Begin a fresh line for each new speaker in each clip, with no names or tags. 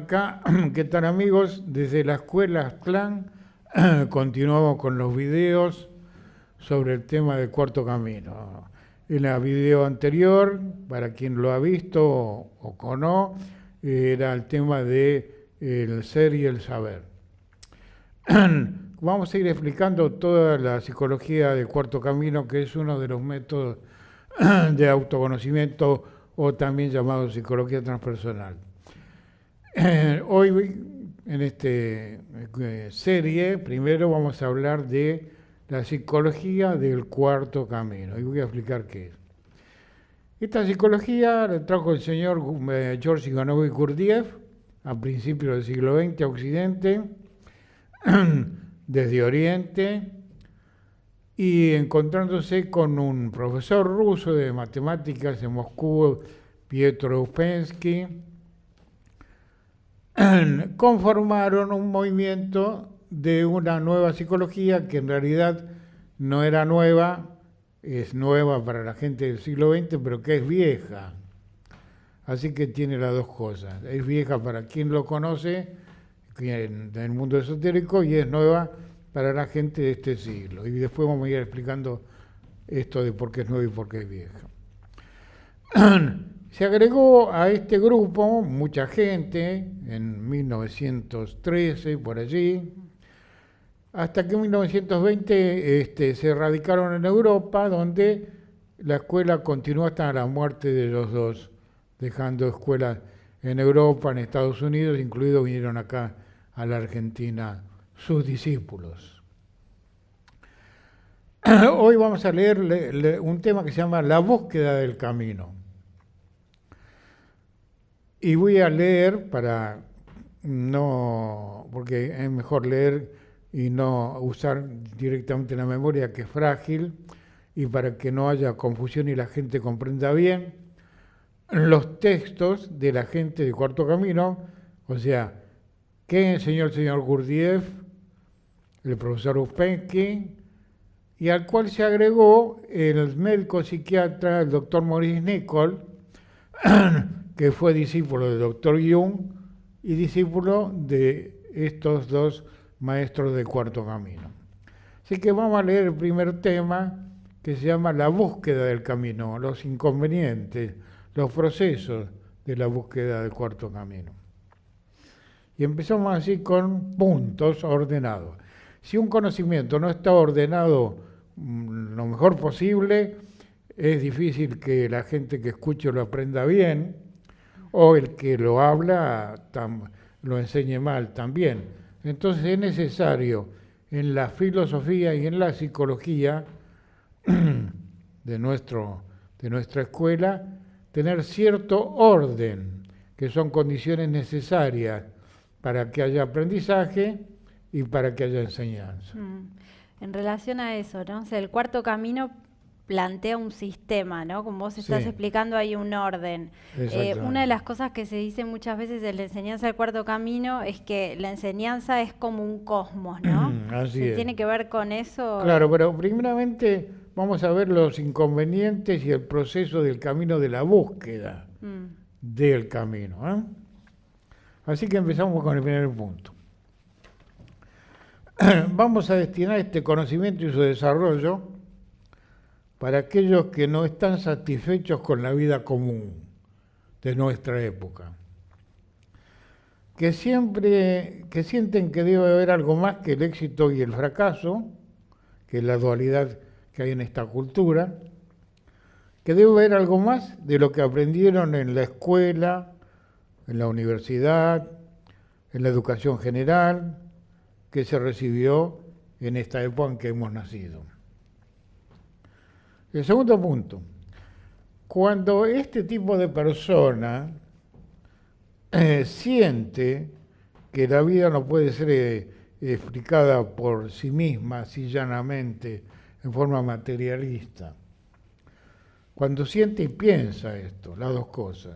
acá. ¿Qué tal, amigos? Desde la escuela Clan continuamos con los videos sobre el tema del cuarto camino. En el video anterior, para quien lo ha visto o no, era el tema de el ser y el saber. Vamos a ir explicando toda la psicología del cuarto camino, que es uno de los métodos de autoconocimiento o también llamado psicología transpersonal. Hoy en esta serie primero vamos a hablar de la psicología del cuarto camino y voy a explicar qué es. Esta psicología la trajo el señor George Ivanovich Gurdjieff a principios del siglo XX a Occidente, desde Oriente, y encontrándose con un profesor ruso de matemáticas en Moscú, Pietro Uspensky, conformaron un movimiento de una nueva psicología que en realidad no era nueva, es nueva para la gente del siglo XX, pero que es vieja. Así que tiene las dos cosas. Es vieja para quien lo conoce en el mundo esotérico y es nueva para la gente de este siglo. Y después vamos a ir explicando esto de por qué es nueva y por qué es vieja. Se agregó a este grupo mucha gente en 1913, por allí, hasta que en 1920 se radicaron en Europa, donde la escuela continuó hasta la muerte de los dos, dejando escuelas en Europa, en Estados Unidos, incluidos vinieron acá a la Argentina sus discípulos. Hoy vamos a leer un tema que se llama La búsqueda del camino. Y voy a leer porque es mejor leer y no usar directamente la memoria, que es frágil, y para que no haya confusión y la gente comprenda bien los textos de la gente de Cuarto Camino, o sea, qué enseñó el señor Gurdjieff, el profesor Uspensky, y al cual se agregó el médico psiquiatra, el doctor Maurice Nicoll, que fue discípulo del doctor Jung y discípulo de estos dos maestros del Cuarto Camino. Así que vamos a leer el primer tema, que se llama La búsqueda del camino, los inconvenientes, los procesos de la búsqueda del Cuarto Camino. Y empezamos así con puntos ordenados. Si un conocimiento no está ordenado lo mejor posible, es difícil que la gente que escuche lo aprenda bien, o el que lo habla lo enseñe mal también. Entonces es necesario en la filosofía y en la psicología de nuestra escuela tener cierto orden, que son condiciones necesarias para que haya aprendizaje y para que haya enseñanza.
En relación a eso, ¿no? O sea, el cuarto camino plantea un sistema, ¿no? Como vos estás explicando, hay un orden. Una de las cosas que se dice muchas veces en la enseñanza del cuarto camino es que la enseñanza es como un cosmos, ¿no?
Así es.
¿Tiene que ver con eso?
Claro, pero primeramente vamos a ver los inconvenientes y el proceso del camino de la búsqueda del camino, ¿eh? Así que empezamos con el primer punto. Vamos a destinar este conocimiento y su desarrollo para aquellos que no están satisfechos con la vida común de nuestra época, que sienten que debe haber algo más que el éxito y el fracaso, que es la dualidad que hay en esta cultura, que debe haber algo más de lo que aprendieron en la escuela, en la universidad, en la educación general, que se recibió en esta época en que hemos nacido. El segundo punto, cuando este tipo de persona siente que la vida no puede ser explicada por sí misma, así llanamente, en forma materialista, cuando siente y piensa esto, las dos cosas,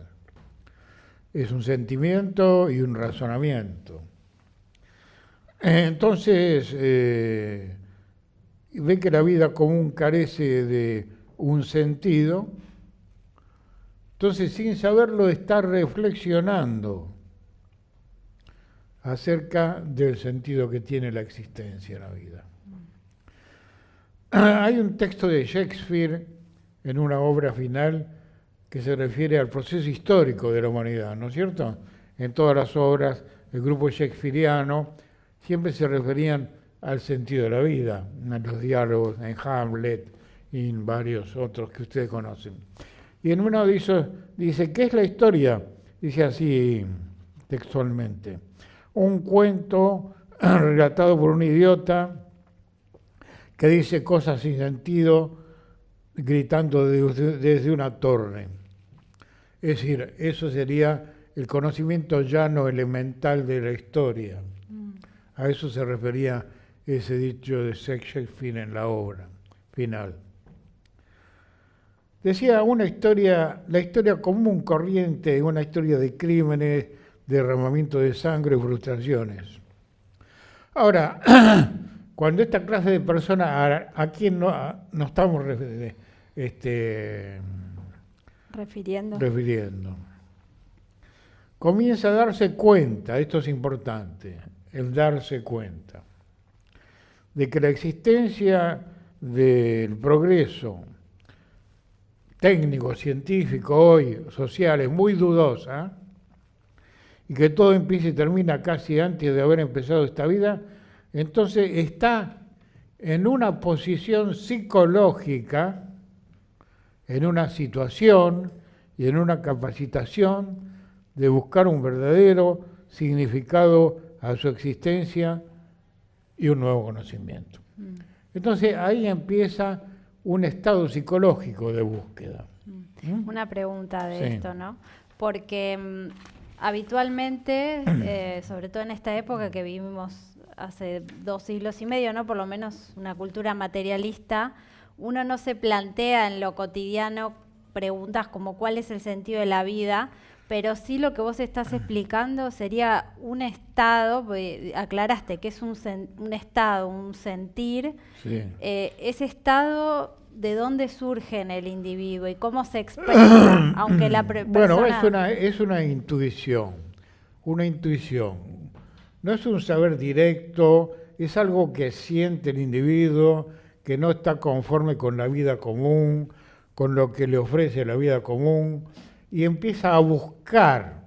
es un sentimiento y un razonamiento. Entonces, ve que la vida común carece de un sentido, entonces sin saberlo está reflexionando acerca del sentido que tiene la existencia en la vida. Hay un texto de Shakespeare en una obra final que se refiere al proceso histórico de la humanidad, ¿no es cierto? En todas las obras del grupo shakespeariano siempre se referían al sentido de la vida, en los diálogos, en Hamlet y en varios otros que ustedes conocen. Y en uno de esos dice, ¿qué es la historia? Dice así textualmente, un cuento relatado por un idiota que dice cosas sin sentido gritando desde una torre. Es decir, eso sería el conocimiento llano elemental de la historia. A eso se refería ese dicho de Shakespeare en la obra final. Decía una historia, la historia común, corriente, una historia de crímenes, derramamiento de sangre y frustraciones. Ahora, cuando esta clase de personas, ¿a quién no estamos refiriendo? Comienza a darse cuenta, esto es importante, el darse cuenta, de que la existencia del progreso técnico, científico, hoy, social, es muy dudosa, y que todo empieza y termina casi antes de haber empezado esta vida, entonces está en una posición psicológica, en una situación y en una capacitación de buscar un verdadero significado a su existencia y un nuevo conocimiento. Entonces ahí empieza un estado psicológico de búsqueda.
Una pregunta de esto, ¿no? Porque habitualmente, sobre todo en esta época que vivimos hace 2 siglos y medio, ¿no? Por lo menos una cultura materialista, uno no se plantea en lo cotidiano preguntas como cuál es el sentido de la vida, pero sí lo que vos estás explicando sería un estado, aclaraste que es un estado, un sentir, sí. Ese estado, ¿de dónde surge en el individuo y cómo se expresa? Aunque la
persona... Bueno, es una intuición, no es un saber directo, es algo que siente el individuo, que no está conforme con la vida común, con lo que le ofrece la vida común, y empieza a buscar.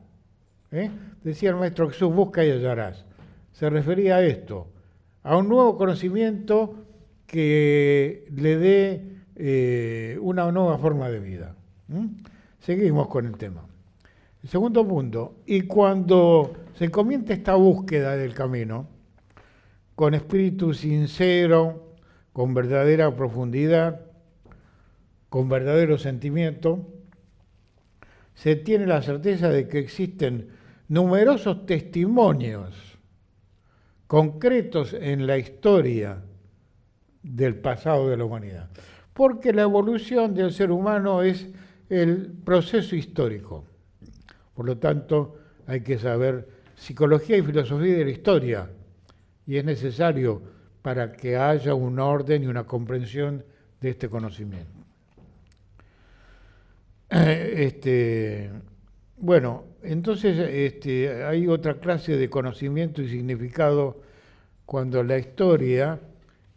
Decía el maestro Jesús, busca y hallarás. Se refería a esto, a un nuevo conocimiento que le dé una nueva forma de vida. Seguimos con el tema. El segundo punto, y cuando se comienza esta búsqueda del camino, con espíritu sincero, con verdadera profundidad, con verdadero sentimiento, se tiene la certeza de que existen numerosos testimonios concretos en la historia del pasado de la humanidad. Porque la evolución del ser humano es el proceso histórico. Por lo tanto, hay que saber psicología y filosofía de la historia. Y es necesario para que haya un orden y una comprensión de este conocimiento. Bueno, entonces hay otra clase de conocimiento y significado cuando la historia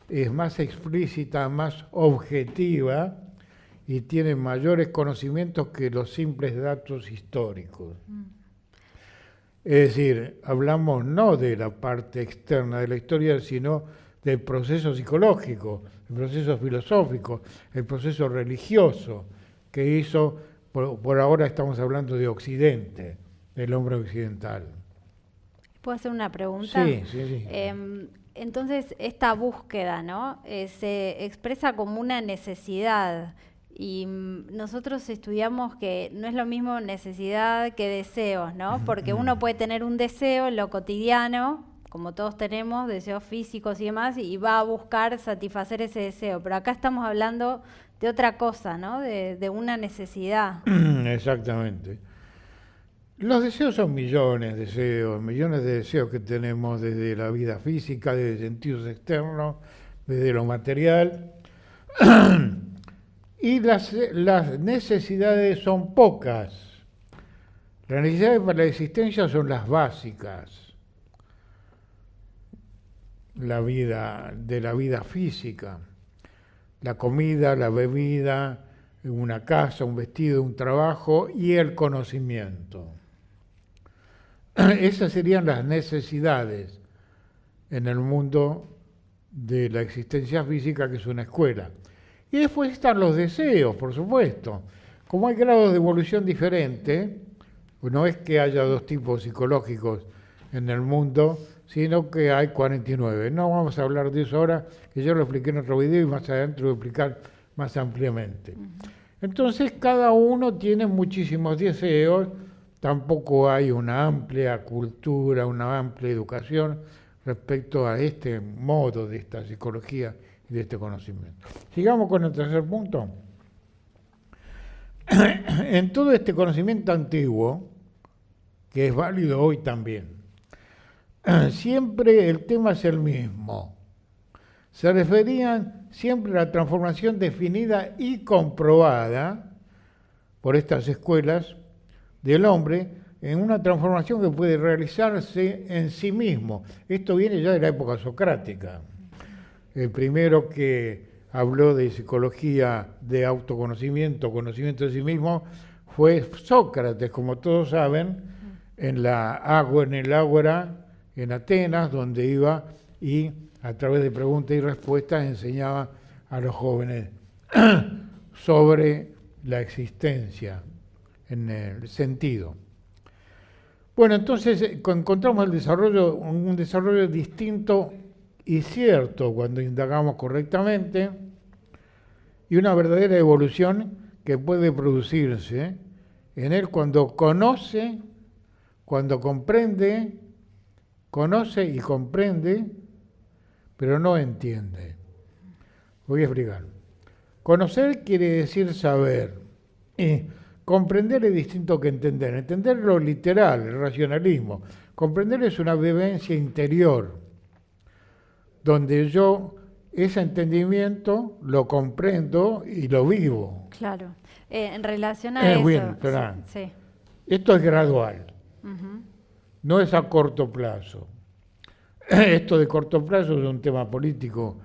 es más explícita, más objetiva y tiene mayores conocimientos que los simples datos históricos. Es decir, hablamos no de la parte externa de la historia, sino del proceso psicológico, el proceso filosófico, el proceso religioso que hizo, por ahora estamos hablando de Occidente, del hombre occidental.
¿Puedo hacer una pregunta?
Sí.
Entonces, esta búsqueda, ¿no? Se expresa como una necesidad. Y nosotros estudiamos que no es lo mismo necesidad que deseos, ¿no? Porque uno puede tener un deseo en lo cotidiano, como todos tenemos, deseos físicos y demás, y va a buscar satisfacer ese deseo. Pero acá estamos hablando de otra cosa, ¿no? De una necesidad.
Exactamente. Los deseos son millones de deseos que tenemos desde la vida física, desde sentidos externos, desde lo material. Y las necesidades son pocas. Las necesidades para la existencia son las básicas. de la vida física, la comida, la bebida, una casa, un vestido, un trabajo y el conocimiento. Esas serían las necesidades en el mundo de la existencia física, que es una escuela. Y después están los deseos, por supuesto. Como hay grados de evolución diferentes, pues no es que haya dos tipos psicológicos en el mundo, sino que hay 49. No vamos a hablar de eso ahora, que yo lo expliqué en otro video y más adelante lo voy a explicar más ampliamente. Entonces cada uno tiene muchísimos deseos, tampoco hay una amplia cultura, una amplia educación respecto a este modo de esta psicología y de este conocimiento. Sigamos con el tercer punto. En todo este conocimiento antiguo, que es válido hoy también, siempre el tema es el mismo. Se referían siempre a la transformación definida y comprobada por estas escuelas del hombre en una transformación que puede realizarse en sí mismo. Esto viene ya de la época socrática. El primero que habló de psicología de autoconocimiento, conocimiento de sí mismo, fue Sócrates, como todos saben, en el ágora en Atenas, donde iba y a través de preguntas y respuestas enseñaba a los jóvenes sobre la existencia, en el sentido. Bueno, entonces encontramos un desarrollo distinto y cierto cuando indagamos correctamente, y una verdadera evolución que puede producirse en él cuando conoce, cuando comprende, conoce y comprende, pero no entiende. Voy a explicar. Conocer quiere decir saber. Comprender es distinto que entender. Entender lo literal, el racionalismo. Comprender es una vivencia interior, donde yo ese entendimiento lo comprendo y lo vivo.
Claro. En relación a eso...
Bien,
sí.
Esto es gradual. No es a corto plazo. Esto de corto plazo es un tema político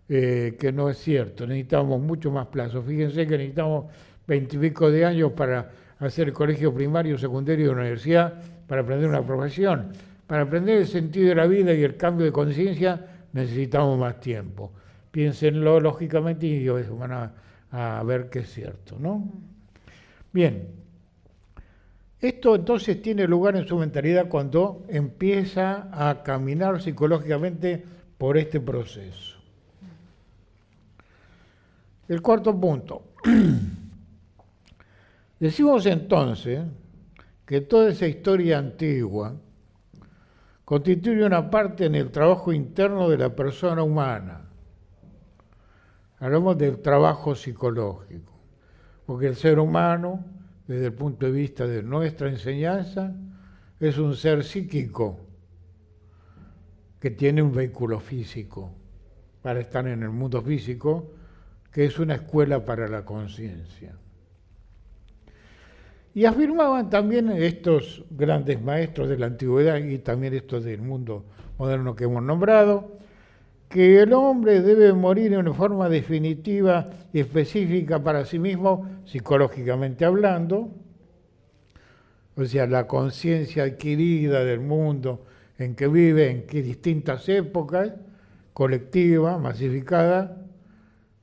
que no es cierto. Necesitamos mucho más plazo. Fíjense que necesitamos 20 y pico de años para hacer colegio primario, secundario y universidad, para aprender una profesión. Para aprender el sentido de la vida y el cambio de conciencia necesitamos más tiempo. Piénsenlo lógicamente y van a ver que es cierto, ¿no? Bien. Esto entonces tiene lugar en su mentalidad cuando empieza a caminar psicológicamente por este proceso. El cuarto punto. Decimos entonces que toda esa historia antigua constituye una parte en el trabajo interno de la persona humana. Hablamos del trabajo psicológico, porque el ser humano, desde el punto de vista de nuestra enseñanza, es un ser psíquico que tiene un vehículo físico para estar en el mundo físico, que es una escuela para la conciencia. Y afirmaban también estos grandes maestros de la antigüedad y también estos del mundo moderno que hemos nombrado, que el hombre debe morir en una forma definitiva y específica para sí mismo, psicológicamente hablando, o sea, la conciencia adquirida del mundo en que vive, en qué distintas épocas, colectiva, masificada,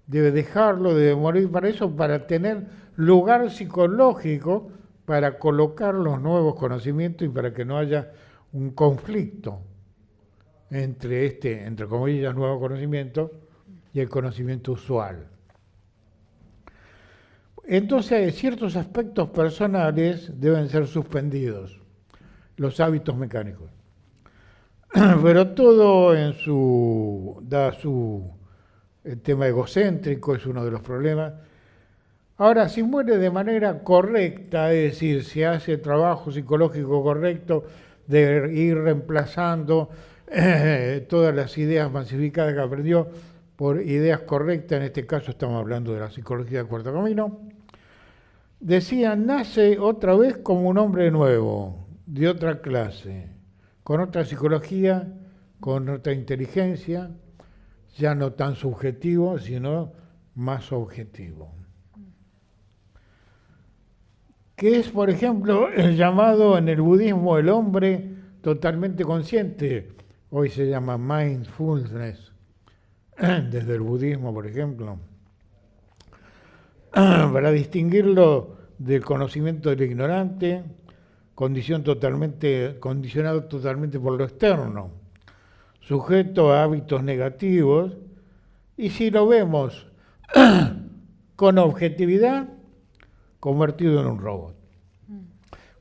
debe dejarlo, debe morir para eso, para tener lugar psicológico para colocar los nuevos conocimientos y para que no haya un conflicto entre entre comillas, nuevo conocimiento y el conocimiento usual. Entonces, ciertos aspectos personales deben ser suspendidos, los hábitos mecánicos. Pero todo el tema egocéntrico es uno de los problemas. Ahora, si muere de manera correcta, es decir, si hace trabajo psicológico correcto de ir reemplazando todas las ideas masificadas que aprendió por ideas correctas, en este caso estamos hablando de la psicología del cuarto camino, decían, nace otra vez como un hombre nuevo, de otra clase, con otra psicología, con otra inteligencia, ya no tan subjetivo, sino más objetivo. Que es, por ejemplo, el llamado en el budismo el hombre totalmente consciente. Hoy se llama mindfulness, desde el budismo, por ejemplo, para distinguirlo del conocimiento del ignorante, condicionado totalmente por lo externo, sujeto a hábitos negativos, y si lo vemos con objetividad, convertido en un robot.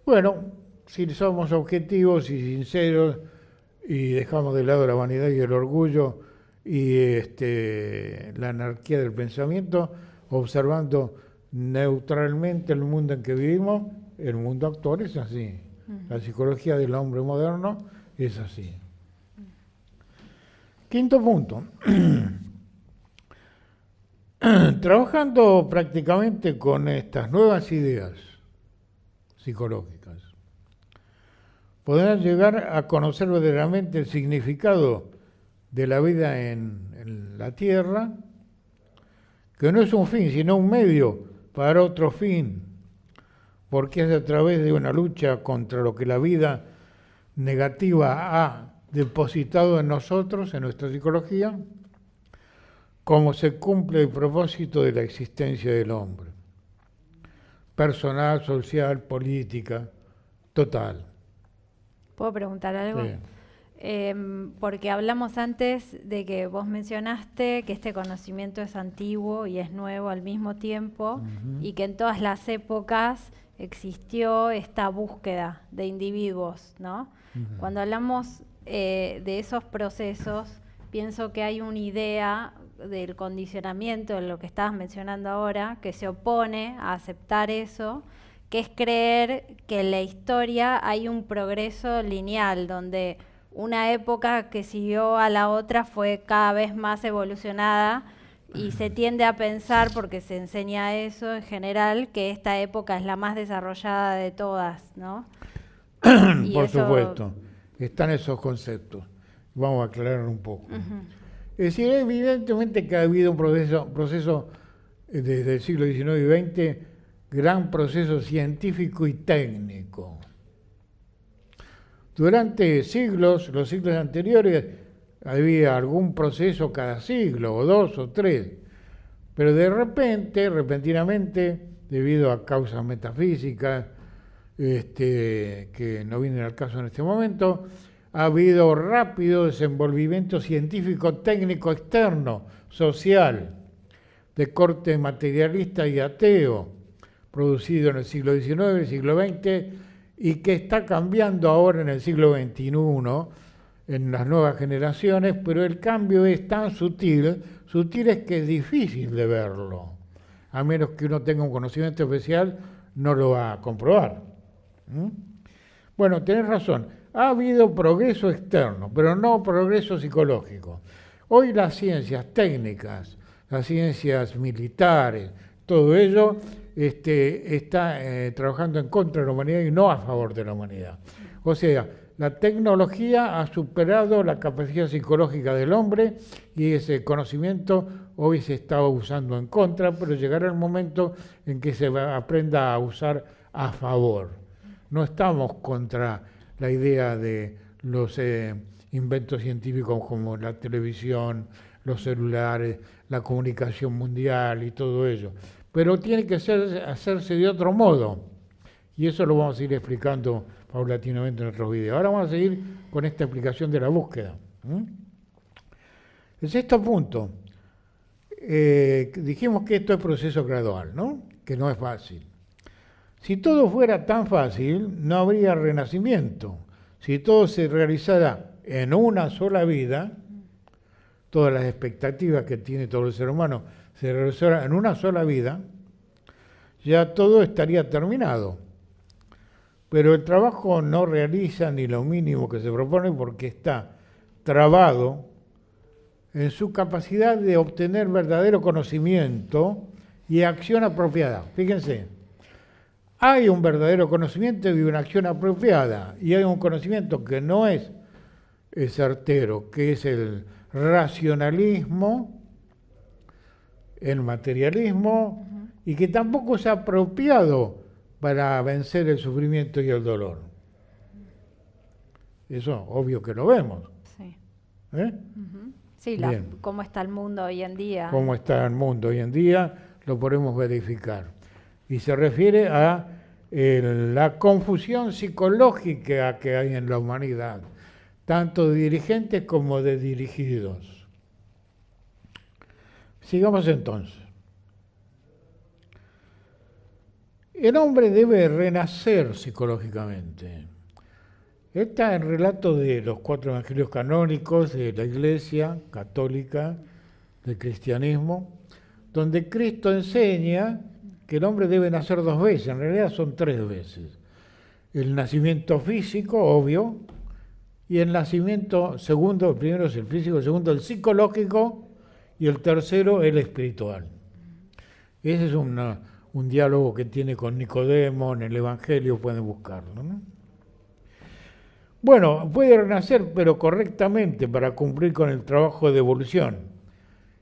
Bueno, si somos objetivos y sinceros y dejamos de lado la vanidad y el orgullo y la anarquía del pensamiento, observando neutralmente el mundo en que vivimos, el mundo actual es así. La psicología del hombre moderno es así. Quinto punto. Trabajando prácticamente con estas nuevas ideas psicológicas, podrán llegar a conocer verdaderamente el significado de la vida en la Tierra, que no es un fin, sino un medio para otro fin, porque es a través de una lucha contra lo que la vida negativa ha depositado en nosotros, en nuestra psicología, cómo se cumple el propósito de la existencia del hombre, personal, social, política, total.
¿Puedo preguntar algo?
Sí.
Porque hablamos antes de que vos mencionaste que este conocimiento es antiguo y es nuevo al mismo tiempo, y que en todas las épocas existió esta búsqueda de individuos, ¿no? Cuando hablamos de esos procesos, pienso que hay una idea del condicionamiento, de lo que estabas mencionando ahora, que se opone a aceptar eso, que es creer que en la historia hay un progreso lineal, donde una época que siguió a la otra fue cada vez más evolucionada, y se tiende a pensar, porque se enseña eso en general, que esta época es la más desarrollada de todas, ¿no?
Por supuesto, están esos conceptos. Vamos a aclarar un poco. Es decir, evidentemente que ha habido un proceso desde el siglo XIX y XX, gran proceso científico y técnico. Durante siglos, los siglos anteriores, había algún proceso cada siglo, o dos o tres, pero de repente, repentinamente, debido a causas metafísicas, que no vienen al caso en este momento, ha habido rápido desenvolvimiento científico, técnico, externo, social, de corte materialista y ateo, producido en el siglo XIX, el siglo XX, y que está cambiando ahora en el siglo XXI, en las nuevas generaciones, pero el cambio es tan sutil es que es difícil de verlo. A menos que uno tenga un conocimiento especial, no lo va a comprobar. Bueno, tenés razón. Ha habido progreso externo, pero no progreso psicológico. Hoy las ciencias técnicas, las ciencias militares, todo ello está trabajando en contra de la humanidad y no a favor de la humanidad. O sea, la tecnología ha superado la capacidad psicológica del hombre y ese conocimiento hoy se está usando en contra, pero llegará el momento en que se aprenda a usar a favor. No estamos contra la idea de los inventos científicos como la televisión, los celulares, la comunicación mundial y todo ello. Pero tiene que hacerse de otro modo. Y eso lo vamos a ir explicando paulatinamente en otros videos. Ahora vamos a seguir con esta explicación de la búsqueda. El sexto punto. Dijimos que esto es proceso gradual, ¿no? Que no es fácil. Si todo fuera tan fácil, no habría renacimiento. Si todo se realizara en una sola vida, todas las expectativas que tiene todo el ser humano se realizara en una sola vida, ya todo estaría terminado. Pero el trabajo no realiza ni lo mínimo que se propone porque está trabado en su capacidad de obtener verdadero conocimiento y acción apropiada. Fíjense. Hay un verdadero conocimiento y una acción apropiada, y hay un conocimiento que no es certero, que es el racionalismo, el materialismo, y que tampoco es apropiado para vencer el sufrimiento y el dolor. Eso obvio que lo vemos.
Sí.
¿Eh?
Sí, cómo está el mundo hoy en día.
Cómo está el mundo hoy en día, lo podemos verificar. Y se refiere a la confusión psicológica que hay en la humanidad, tanto de dirigentes como de dirigidos. Sigamos entonces. El hombre debe renacer psicológicamente. Está el relato de los 4 evangelios canónicos de la Iglesia católica, del cristianismo, donde Cristo enseña que el hombre debe nacer 2 veces, en realidad son 3 veces. El nacimiento físico, obvio, y el nacimiento segundo, el primero es el físico, el segundo el psicológico, y el tercero el espiritual. Ese es un diálogo que tiene con Nicodemo en el Evangelio, pueden buscarlo, ¿no? Bueno, puede renacer, pero correctamente, para cumplir con el trabajo de evolución.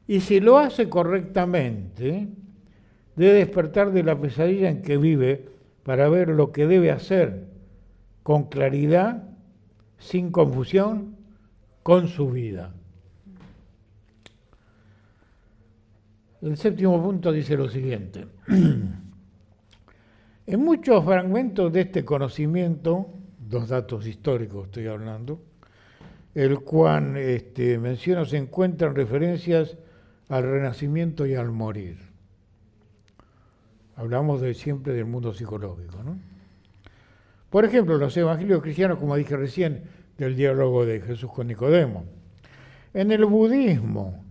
Y si lo hace correctamente, debe despertar de la pesadilla en que vive para ver lo que debe hacer con claridad, sin confusión, con su vida. El 7º punto dice lo siguiente. En muchos fragmentos de este conocimiento, 2 datos históricos estoy hablando, el cual menciona, se encuentran referencias al renacimiento y al morir. Hablamos siempre del mundo psicológico, ¿no? Por ejemplo, los evangelios cristianos, como dije recién, del diálogo de Jesús con Nicodemo. En el budismo,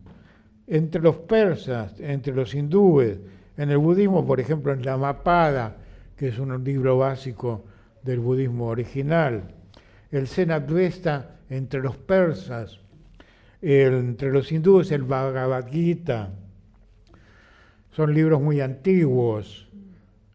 entre los persas, entre los hindúes, en el budismo, por ejemplo, en la Mapada, que es un libro básico del budismo original, el Zen Advaita entre los persas, entre los hindúes el Bhagavad Gita. Son libros muy antiguos,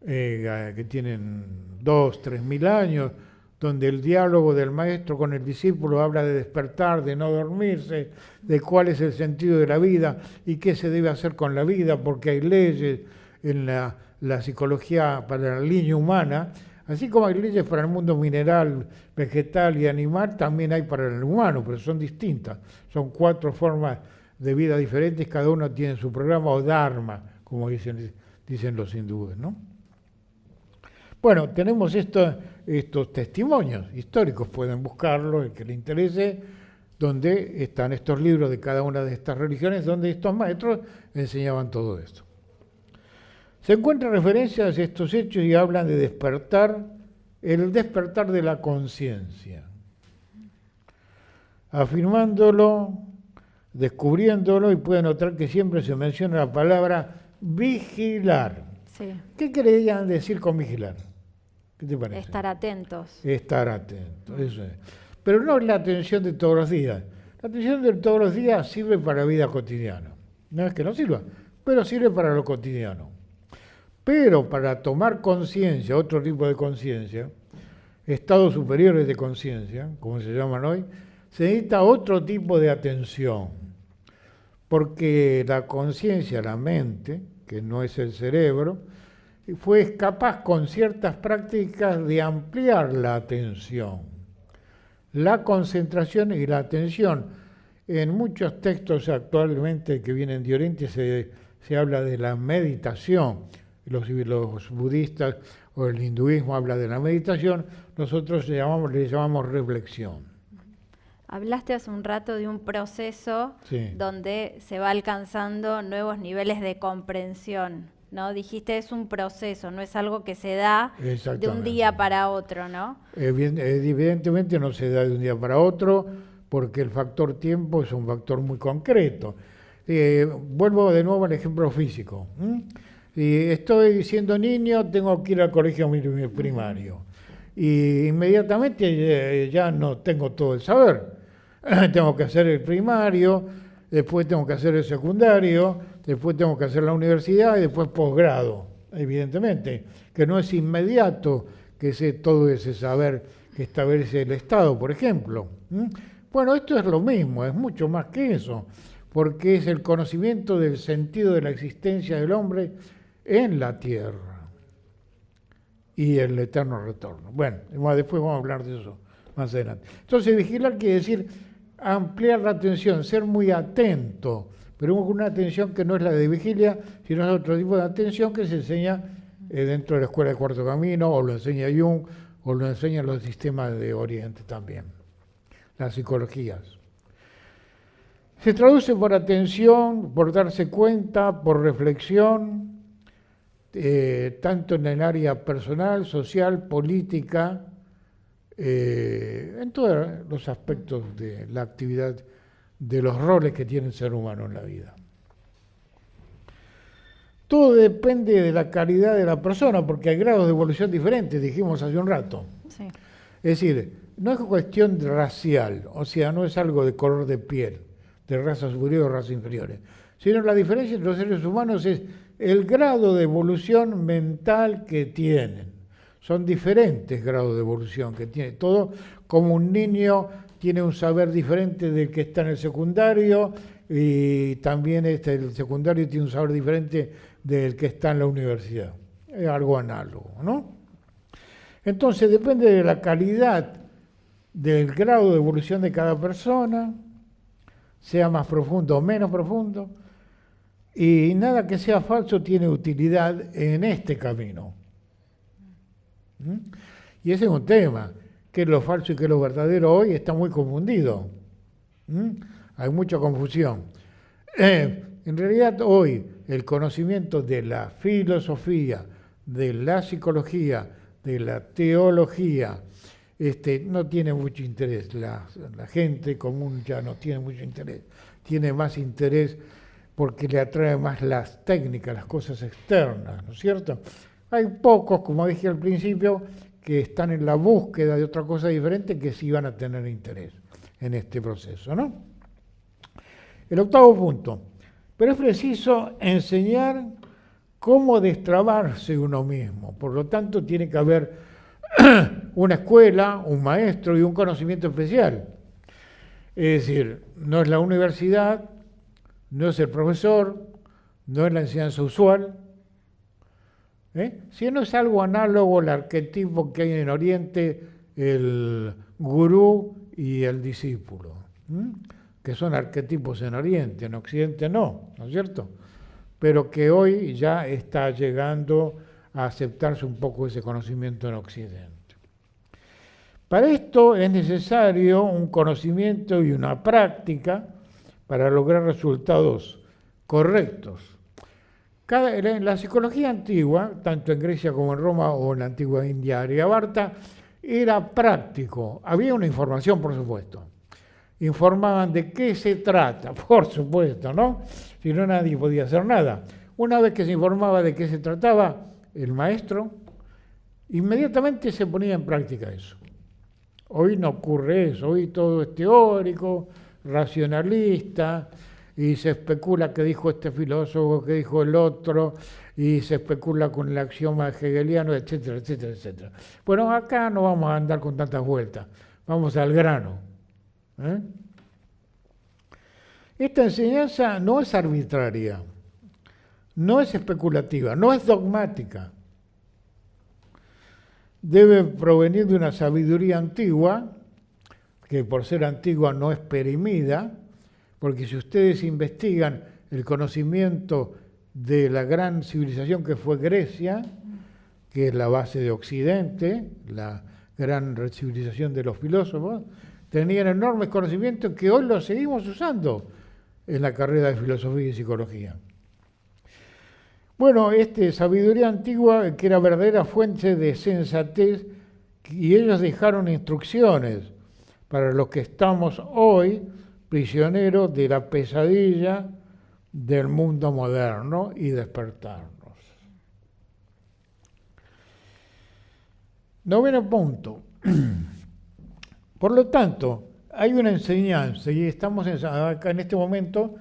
que tienen 2.000-3.000 años, donde el diálogo del maestro con el discípulo habla de despertar, de no dormirse, de cuál es el sentido de la vida y qué se debe hacer con la vida, porque hay leyes en la psicología para la línea humana. Así como hay leyes para el mundo mineral, vegetal y animal, también hay para el humano, pero son distintas. Son 4 formas de vida diferentes, cada uno tiene su programa o dharma, como dicen los hindúes, ¿no? Bueno, tenemos estos testimonios históricos, pueden buscarlo, el que le interese, donde están estos libros de cada una de estas religiones, donde estos maestros enseñaban todo esto. Se encuentran referencias a estos hechos y hablan de despertar, el despertar de la conciencia, afirmándolo, descubriéndolo, y pueden notar que siempre se menciona la palabra vigilar. Sí. ¿Qué querían decir con vigilar? ¿Qué te parece?
Estar atentos.
Estar atentos, eso es. Pero no es la atención de todos los días. La atención de todos los días sirve para la vida cotidiana. No es que no sirva, pero sirve para lo cotidiano. Pero para tomar conciencia, otro tipo de conciencia, estados superiores de conciencia, como se llaman hoy, se necesita otro tipo de atención. Porque la conciencia, la mente, que no es el cerebro, fue capaz con ciertas prácticas de ampliar la atención, la concentración y la atención. En muchos textos actualmente que vienen de Oriente se habla de la meditación. Los budistas o el hinduismo habla de la meditación, nosotros le llamamos reflexión.
Hablaste hace un rato de un proceso donde se va alcanzando nuevos niveles de comprensión, ¿no? Dijiste, es un proceso, no es algo que se da de un día para otro, ¿no?
Evidentemente no se da de un día para otro, porque el factor tiempo es un factor muy concreto. Vuelvo de nuevo al ejemplo físico. Si estoy siendo niño, tengo que ir al colegio primario. Y inmediatamente ya no tengo todo el saber. Tengo que hacer el primario, después tengo que hacer el secundario, después tengo que hacer la universidad y después posgrado. Evidentemente, que no es inmediato que sé todo ese saber que establece el Estado, por ejemplo. Bueno, esto es lo mismo, es mucho más que eso, porque es el conocimiento del sentido de la existencia del hombre en la tierra y el eterno retorno. Bueno, después vamos a hablar de eso más adelante. Entonces, vigilar quiere decir ampliar la atención, ser muy atento, pero con una atención que no es la de vigilia, sino es otro tipo de atención que se enseña dentro de la escuela de Cuarto Camino, o lo enseña Jung, o lo enseñan los sistemas de Oriente también, las psicologías. Se traduce por atención, por darse cuenta, por reflexión, tanto en el área personal, social, política, en todos los aspectos de la actividad, de los roles que tiene el ser humano en la vida. Todo depende de la calidad de la persona, porque hay grados de evolución diferentes, dijimos hace un rato.
Sí.
Es decir, no es cuestión racial, o sea, no es algo de color de piel, de raza superior o raza inferiores, sino la diferencia entre los seres humanos es el grado de evolución mental que tienen. Son diferentes grados de evolución que tiene. Todo como un niño tiene un saber diferente del que está en el secundario, y también el secundario tiene un saber diferente del que está en la universidad. Es algo análogo, ¿no? Entonces depende de la calidad del grado de evolución de cada persona, sea más profundo o menos profundo, y nada que sea falso tiene utilidad en este camino. Y ese es un tema, qué es lo falso y qué es lo verdadero hoy está muy confundido. Hay mucha confusión. En realidad hoy el conocimiento de la filosofía, de la psicología, de la teología, no tiene mucho interés. La gente común ya no tiene mucho interés. Tiene más interés porque le atrae más las técnicas, las cosas externas, ¿no es cierto? Hay pocos, como dije al principio, que están en la búsqueda de otra cosa diferente que sí van a tener interés en este proceso, ¿no? El octavo punto. Pero es preciso enseñar cómo destrabarse uno mismo. Por lo tanto, tiene que haber una escuela, un maestro y un conocimiento especial. Es decir, no es la universidad, no es el profesor, no es la enseñanza usual, sino es algo análogo al arquetipo que hay en Oriente, el gurú y el discípulo, que son arquetipos en Oriente, en Occidente no, ¿no es cierto? Pero que hoy ya está llegando a aceptarse un poco ese conocimiento en Occidente. Para esto es necesario un conocimiento y una práctica para lograr resultados correctos. En la psicología antigua, tanto en Grecia como en Roma o en la antigua India Aryabharta, era práctico. Había una información, por supuesto. Informaban de qué se trata, por supuesto, ¿no? Si no, nadie podía hacer nada. Una vez que se informaba de qué se trataba, el maestro inmediatamente se ponía en práctica eso. Hoy no ocurre eso, hoy todo es teórico, racionalista, y se especula qué dijo este filósofo, qué dijo el otro, y se especula con el axioma hegeliano, etcétera, etcétera, etcétera. Bueno, acá no vamos a andar con tantas vueltas, vamos al grano. Esta enseñanza no es arbitraria, no es especulativa, no es dogmática. Debe provenir de una sabiduría antigua, que por ser antigua no es perimida, porque si ustedes investigan el conocimiento de la gran civilización que fue Grecia, que es la base de Occidente, la gran civilización de los filósofos, tenían enormes conocimientos que hoy los seguimos usando en la carrera de filosofía y psicología. Bueno, sabiduría antigua que era verdadera fuente de sensatez, y ellos dejaron instrucciones para los que estamos hoy prisioneros de la pesadilla del mundo moderno y despertarnos. Noveno punto. Por lo tanto, hay una enseñanza, y estamos acá en este momento,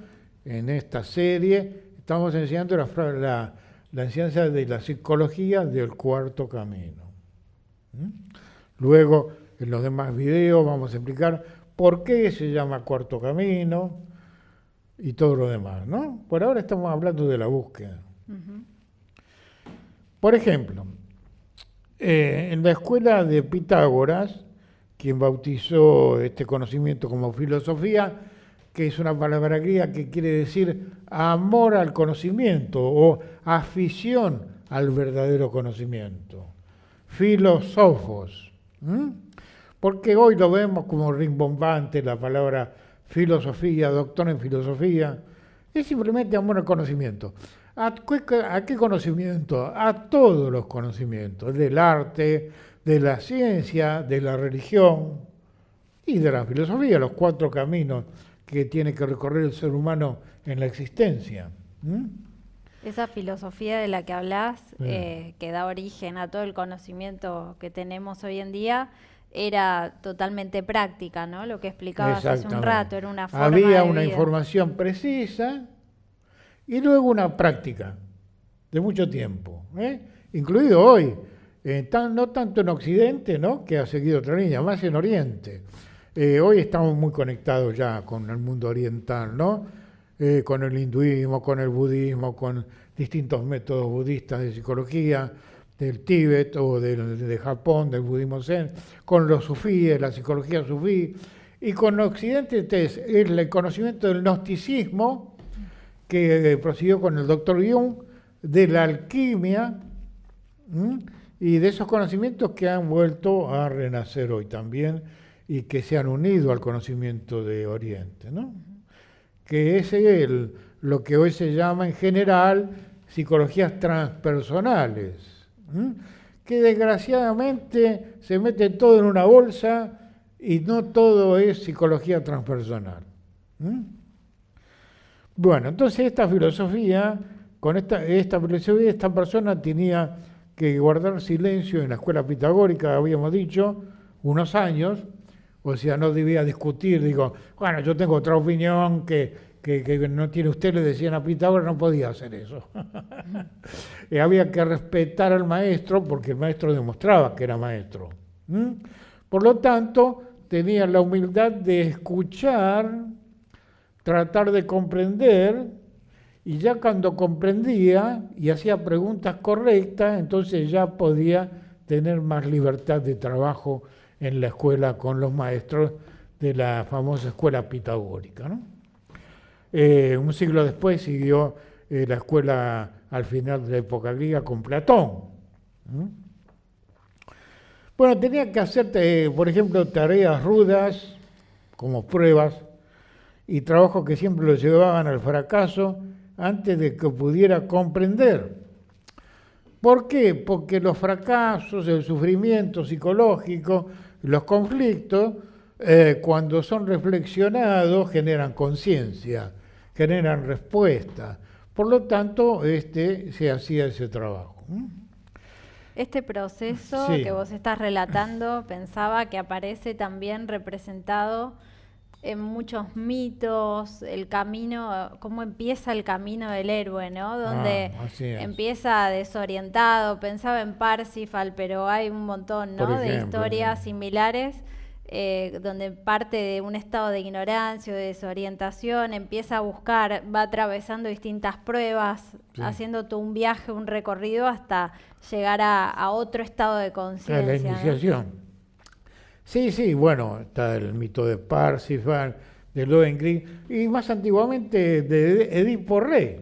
en esta serie, estamos enseñando la enseñanza de la psicología del cuarto camino. Luego, en los demás videos, vamos a explicar por qué se llama cuarto camino y todo lo demás, ¿no? Por ahora estamos hablando de la búsqueda. Por ejemplo, en la escuela de Pitágoras, quien bautizó este conocimiento como filosofía, que es una palabra griega que quiere decir amor al conocimiento o afición al verdadero conocimiento. Filósofos. Porque hoy lo vemos como rimbombante la palabra filosofía, doctor en filosofía. Es simplemente amor al conocimiento. ¿A qué conocimiento? A todos los conocimientos, del arte, de la ciencia, de la religión y de la filosofía, los 4 caminos que tiene que recorrer el ser humano en la existencia.
Esa filosofía de la que hablas, que da origen a todo el conocimiento que tenemos hoy en día, era totalmente práctica, ¿no? Lo que explicabas hace un rato, era una forma
Había
de
una
vida.
información precisa y luego una práctica de mucho tiempo, incluido hoy, no tanto en Occidente, ¿no?, que ha seguido otra línea, más en Oriente. Hoy estamos muy conectados ya con el mundo oriental, ¿no? Con el hinduismo, con el budismo, con distintos métodos budistas de psicología, del Tíbet o de Japón, del budismo zen, con los sufíes, la psicología sufí, y con Occidente es el conocimiento del gnosticismo, que prosiguió con el doctor Jung, de la alquimia, y de esos conocimientos que han vuelto a renacer hoy también y que se han unido al conocimiento de Oriente, ¿no? Que es lo que hoy se llama en general psicologías transpersonales, que desgraciadamente se mete todo en una bolsa y no todo es psicología transpersonal. Bueno, entonces esta filosofía, con esta filosofía, esta persona tenía que guardar silencio en la escuela pitagórica, habíamos dicho, unos años, o sea, no debía discutir, digo, bueno, yo tengo otra opinión que no tiene usted, le decían a Pitágoras, no podía hacer eso. Había que respetar al maestro, porque el maestro demostraba que era maestro. Por lo tanto, tenía la humildad de escuchar, tratar de comprender, y ya cuando comprendía y hacía preguntas correctas, entonces ya podía tener más libertad de trabajo en la escuela con los maestros de la famosa escuela pitagórica, ¿no? Un siglo después siguió la escuela al final de la época griega con Platón. Bueno, tenía que hacer, por ejemplo, tareas rudas como pruebas y trabajos que siempre lo llevaban al fracaso antes de que pudiera comprender. ¿Por qué? Porque los fracasos, el sufrimiento psicológico, los conflictos, cuando son reflexionados, generan conciencia, generan respuesta. Por lo tanto, se hacía ese trabajo.
Este proceso que vos estás relatando, pensaba que aparece también representado en muchos mitos, el camino, cómo empieza el camino del héroe, ¿no? Donde empieza desorientado, pensaba en Parsifal, pero hay un montón, ¿no?, de historias similares, donde parte de un estado de ignorancia o de desorientación, empieza a buscar, va atravesando distintas pruebas, haciendo todo un viaje, un recorrido hasta llegar a otro estado de conciencia.
La iniciación. ¿No? Sí, bueno, está el mito de Parsifal, de Lohengrin, y más antiguamente de Edipo Rey,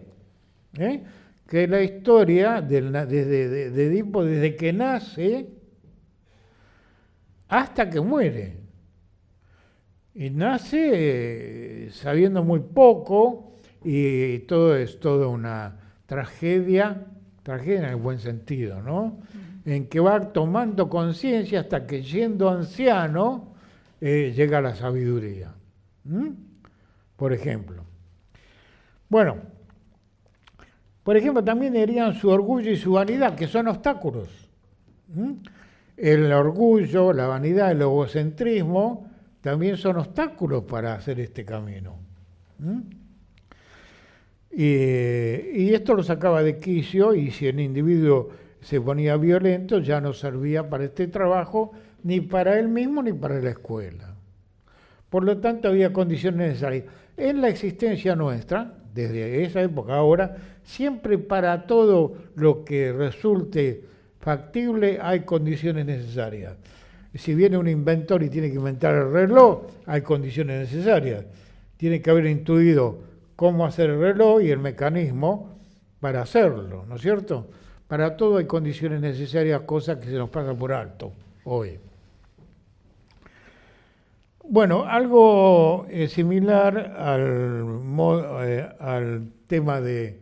que es la historia de Edipo desde que nace hasta que muere. Y nace sabiendo muy poco, y todo es toda una tragedia en el buen sentido, ¿no? En que va tomando conciencia hasta que, siendo anciano, llega a la sabiduría. Por ejemplo. Bueno, por ejemplo, también herían su orgullo y su vanidad, que son obstáculos. El orgullo, la vanidad, el egocentrismo, también son obstáculos para hacer este camino. Y esto lo sacaba de quicio, y si el individuo se ponía violento, ya no servía para este trabajo, ni para él mismo ni para la escuela. Por lo tanto, había condiciones necesarias. En la existencia nuestra, desde esa época ahora, siempre para todo lo que resulte factible hay condiciones necesarias. Si viene un inventor y tiene que inventar el reloj, hay condiciones necesarias. Tiene que haber intuido cómo hacer el reloj y el mecanismo para hacerlo, ¿no es cierto? Para todo hay condiciones necesarias, cosas que se nos pasan por alto hoy. Bueno, algo similar al tema de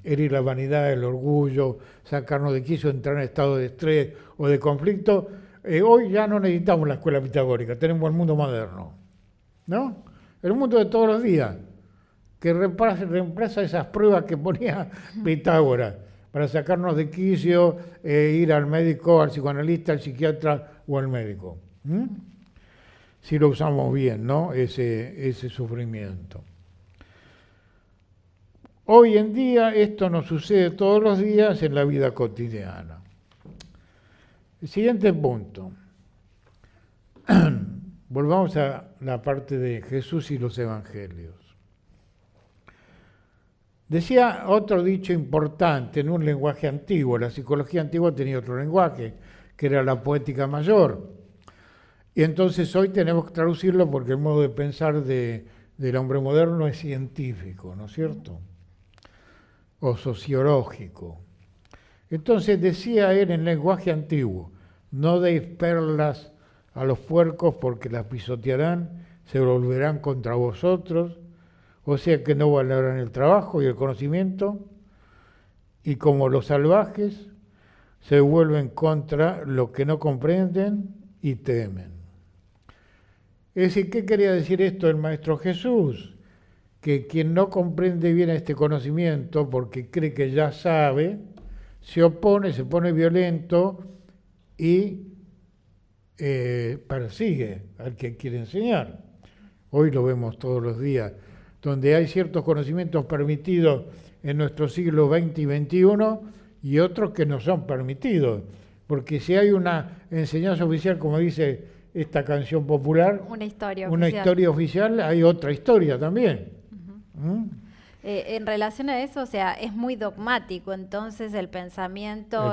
herir la vanidad, el orgullo, sacarnos de quicio, entrar en estado de estrés o de conflicto. Hoy ya no necesitamos la escuela pitagórica, tenemos el mundo moderno, ¿no? El mundo de todos los días, que reemplaza esas pruebas que ponía Pitágoras para sacarnos de quicio, ir al médico, al psicoanalista, al psiquiatra o al médico. Si lo usamos bien, ¿no? Ese sufrimiento. Hoy en día esto nos sucede todos los días en la vida cotidiana. El siguiente punto. Volvamos a la parte de Jesús y los evangelios. Decía otro dicho importante en un lenguaje antiguo. La psicología antigua tenía otro lenguaje, que era la poética mayor. Y entonces hoy tenemos que traducirlo porque el modo de pensar del hombre moderno es científico, ¿no es cierto? O sociológico. Entonces decía él en lenguaje antiguo, no deis perlas a los puercos porque las pisotearán, se volverán contra vosotros, o sea que no valorarán el trabajo y el conocimiento, y como los salvajes se vuelven contra lo que no comprenden y temen. Es decir, ¿qué quería decir esto el Maestro Jesús? Que quien no comprende bien este conocimiento porque cree que ya sabe, se opone, se pone violento y persigue al que quiere enseñar. Hoy lo vemos todos los días, donde hay ciertos conocimientos permitidos en nuestro siglo XX y XXI y otros que no son permitidos. Porque si hay una enseñanza oficial, como dice esta canción popular, una historia oficial, hay otra historia también.
En relación a eso, o sea, es muy dogmático entonces el pensamiento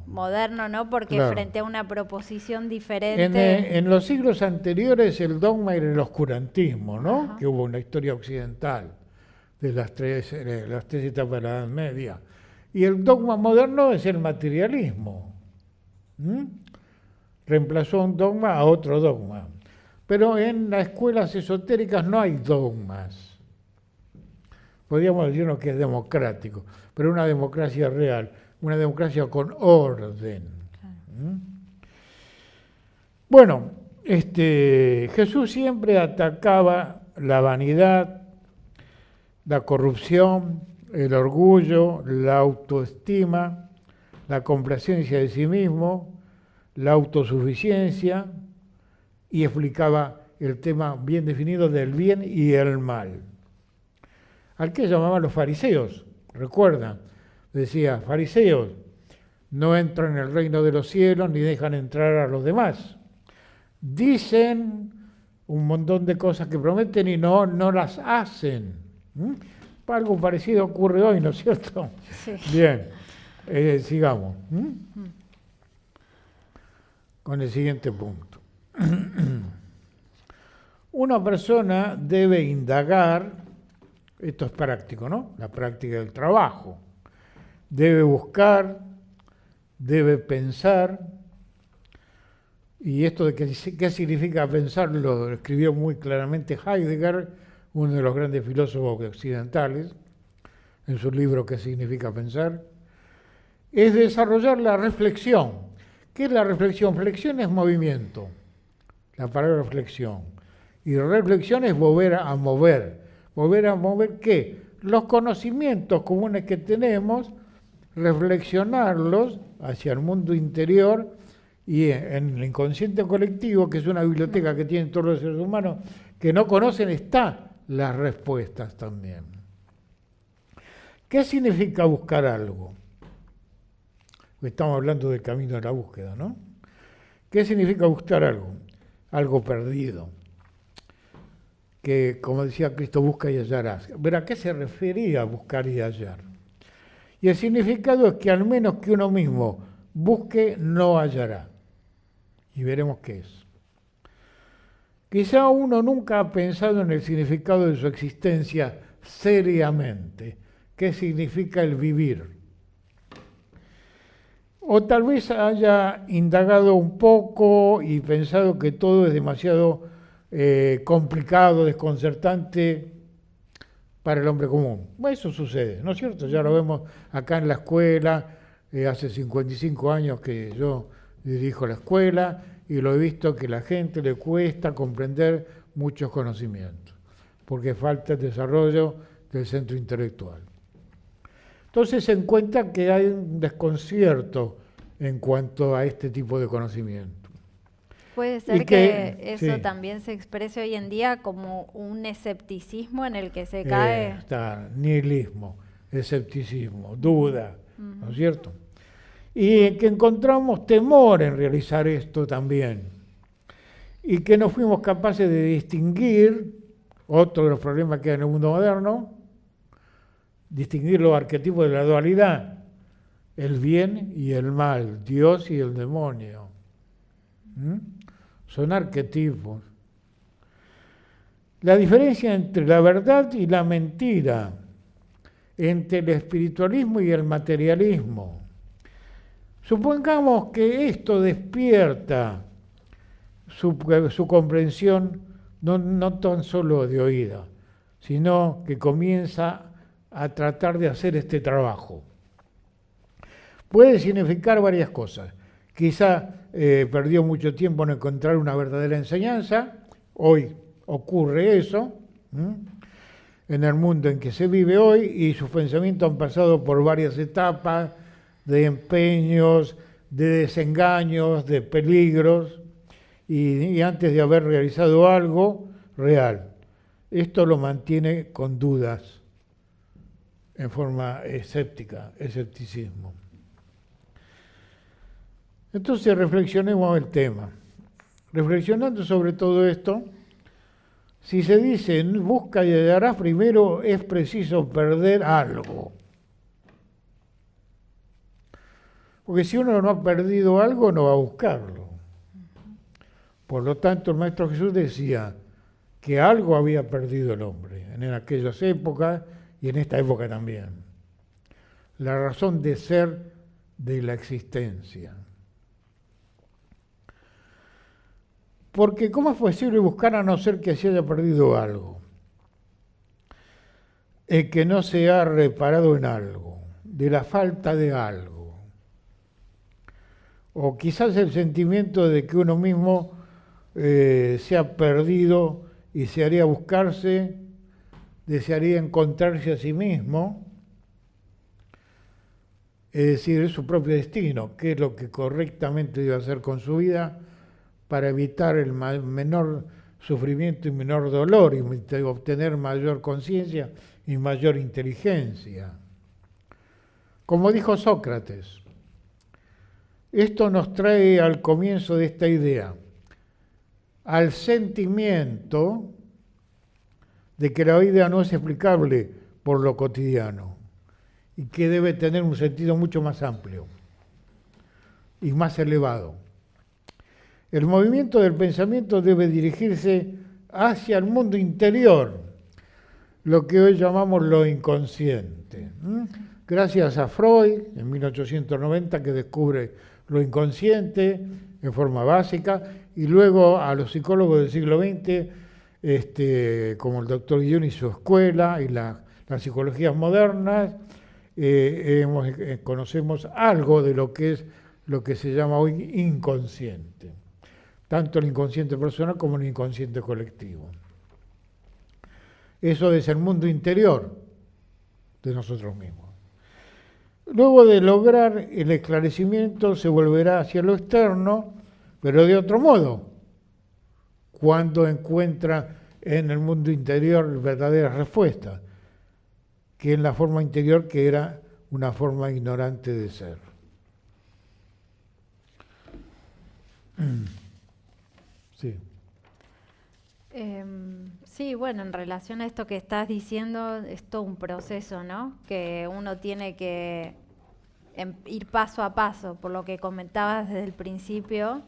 moderno, ¿no? Porque claro, frente a una proposición diferente.
En los siglos anteriores el dogma era el oscurantismo, ¿no? Ajá. Que hubo una historia occidental de las tres etapas de la Edad Media. Y el dogma moderno es el materialismo. Reemplazó un dogma a otro dogma. Pero en las escuelas esotéricas no hay dogmas. Podríamos decirnos que es democrático, pero una democracia real, una democracia con orden. Bueno, Jesús siempre atacaba la vanidad, la corrupción, el orgullo, la autoestima, la complacencia de sí mismo, la autosuficiencia, y explicaba el tema bien definido del bien y el mal. Al que llamaban los fariseos, recuerdan, decía, fariseos, no entran en el reino de los cielos ni dejan entrar a los demás. Dicen un montón de cosas que prometen y no las hacen. Algo parecido ocurre hoy, ¿no es cierto? Sí. Bien, sigamos. Con el siguiente punto. Una persona debe indagar. Esto es práctico, ¿no? La práctica del trabajo. Debe buscar, debe pensar. Y esto de qué significa pensar lo escribió muy claramente Heidegger, uno de los grandes filósofos occidentales, en su libro ¿Qué significa pensar? Es desarrollar la reflexión. ¿Qué es la reflexión? Flexión es movimiento, la palabra flexión. Y reflexión es volver a mover. ¿Volver a mover qué? Los conocimientos comunes que tenemos, reflexionarlos hacia el mundo interior y en el inconsciente colectivo, que es una biblioteca que tienen todos los seres humanos que no conocen, están las respuestas también. ¿Qué significa buscar algo? Estamos hablando del camino de la búsqueda, ¿no? ¿Qué significa buscar algo? algo perdido, que como decía Cristo, busca y hallarás. ¿Pero a qué se refería buscar y hallar? Y el significado es que al menos que uno mismo busque, no hallará. Y veremos qué es. Quizá uno nunca ha pensado en el significado de su existencia seriamente. ¿Qué significa el vivir? O tal vez haya indagado un poco y pensado que todo es demasiado complicado, desconcertante para el hombre común. Bueno, eso sucede, ¿no es cierto? Ya lo vemos acá en la escuela, hace 55 años que yo dirijo la escuela y lo he visto que a la gente le cuesta comprender muchos conocimientos, porque falta el desarrollo del centro intelectual. Entonces se encuentra que hay un desconcierto en cuanto a este tipo de conocimiento.
Puede ser que eso también se exprese hoy en día como un escepticismo en el que se cae.
Está nihilismo, escepticismo, duda, ¿no es cierto? Y que encontramos temor en realizar esto también. Y que no fuimos capaces de distinguir, otro de los problemas que hay en el mundo moderno, distinguir los arquetipos de la dualidad, el bien y el mal, Dios y el demonio. Son arquetipos. La diferencia entre la verdad y la mentira, entre el espiritualismo y el materialismo. Supongamos que esto despierta su comprensión no tan solo de oída, sino que comienza a tratar de hacer este trabajo. Puede significar varias cosas. Quizá perdió mucho tiempo en encontrar una verdadera enseñanza. Hoy ocurre eso, en el mundo en que se vive hoy, y sus pensamientos han pasado por varias etapas de empeños, de desengaños, de peligros, y antes de haber realizado algo real. Esto lo mantiene con dudas, en forma escéptica, escepticismo. Entonces reflexionemos el tema. Reflexionando sobre todo esto, si se dice busca y hallarás, primero es preciso perder algo. Porque si uno no ha perdido algo, no va a buscarlo. Por lo tanto, el Maestro Jesús decía que algo había perdido el hombre en aquellas épocas y en esta época también. La razón de ser de la existencia. Porque ¿cómo es posible buscar a no ser que se haya perdido algo? El que no se ha reparado en algo, de la falta de algo. O quizás el sentimiento de que uno mismo se ha perdido y se haría buscarse, desearía encontrarse a sí mismo, es decir, su propio destino, qué es lo que correctamente debe hacer con su vida, para evitar el menor sufrimiento y menor dolor y obtener mayor conciencia y mayor inteligencia. Como dijo Sócrates, esto nos trae al comienzo de esta idea, al sentimiento de que la vida no es explicable por lo cotidiano y que debe tener un sentido mucho más amplio y más elevado. El movimiento del pensamiento debe dirigirse hacia el mundo interior, lo que hoy llamamos lo inconsciente. Gracias a Freud, en 1890, que descubre lo inconsciente en forma básica, y luego a los psicólogos del siglo XX, como el doctor Jung y su escuela, y las psicologías modernas, conocemos algo de lo que es lo que se llama hoy inconsciente. Tanto el inconsciente personal como el inconsciente colectivo. Eso es el mundo interior de nosotros mismos. Luego de lograr el esclarecimiento se volverá hacia lo externo, pero de otro modo, cuando encuentra en el mundo interior verdaderas respuestas, que en la forma interior que era una forma ignorante de ser. Sí.
Sí, bueno, en relación a esto que estás diciendo, es todo un proceso, ¿no? Que uno tiene que ir paso a paso, por lo que comentabas desde el principio.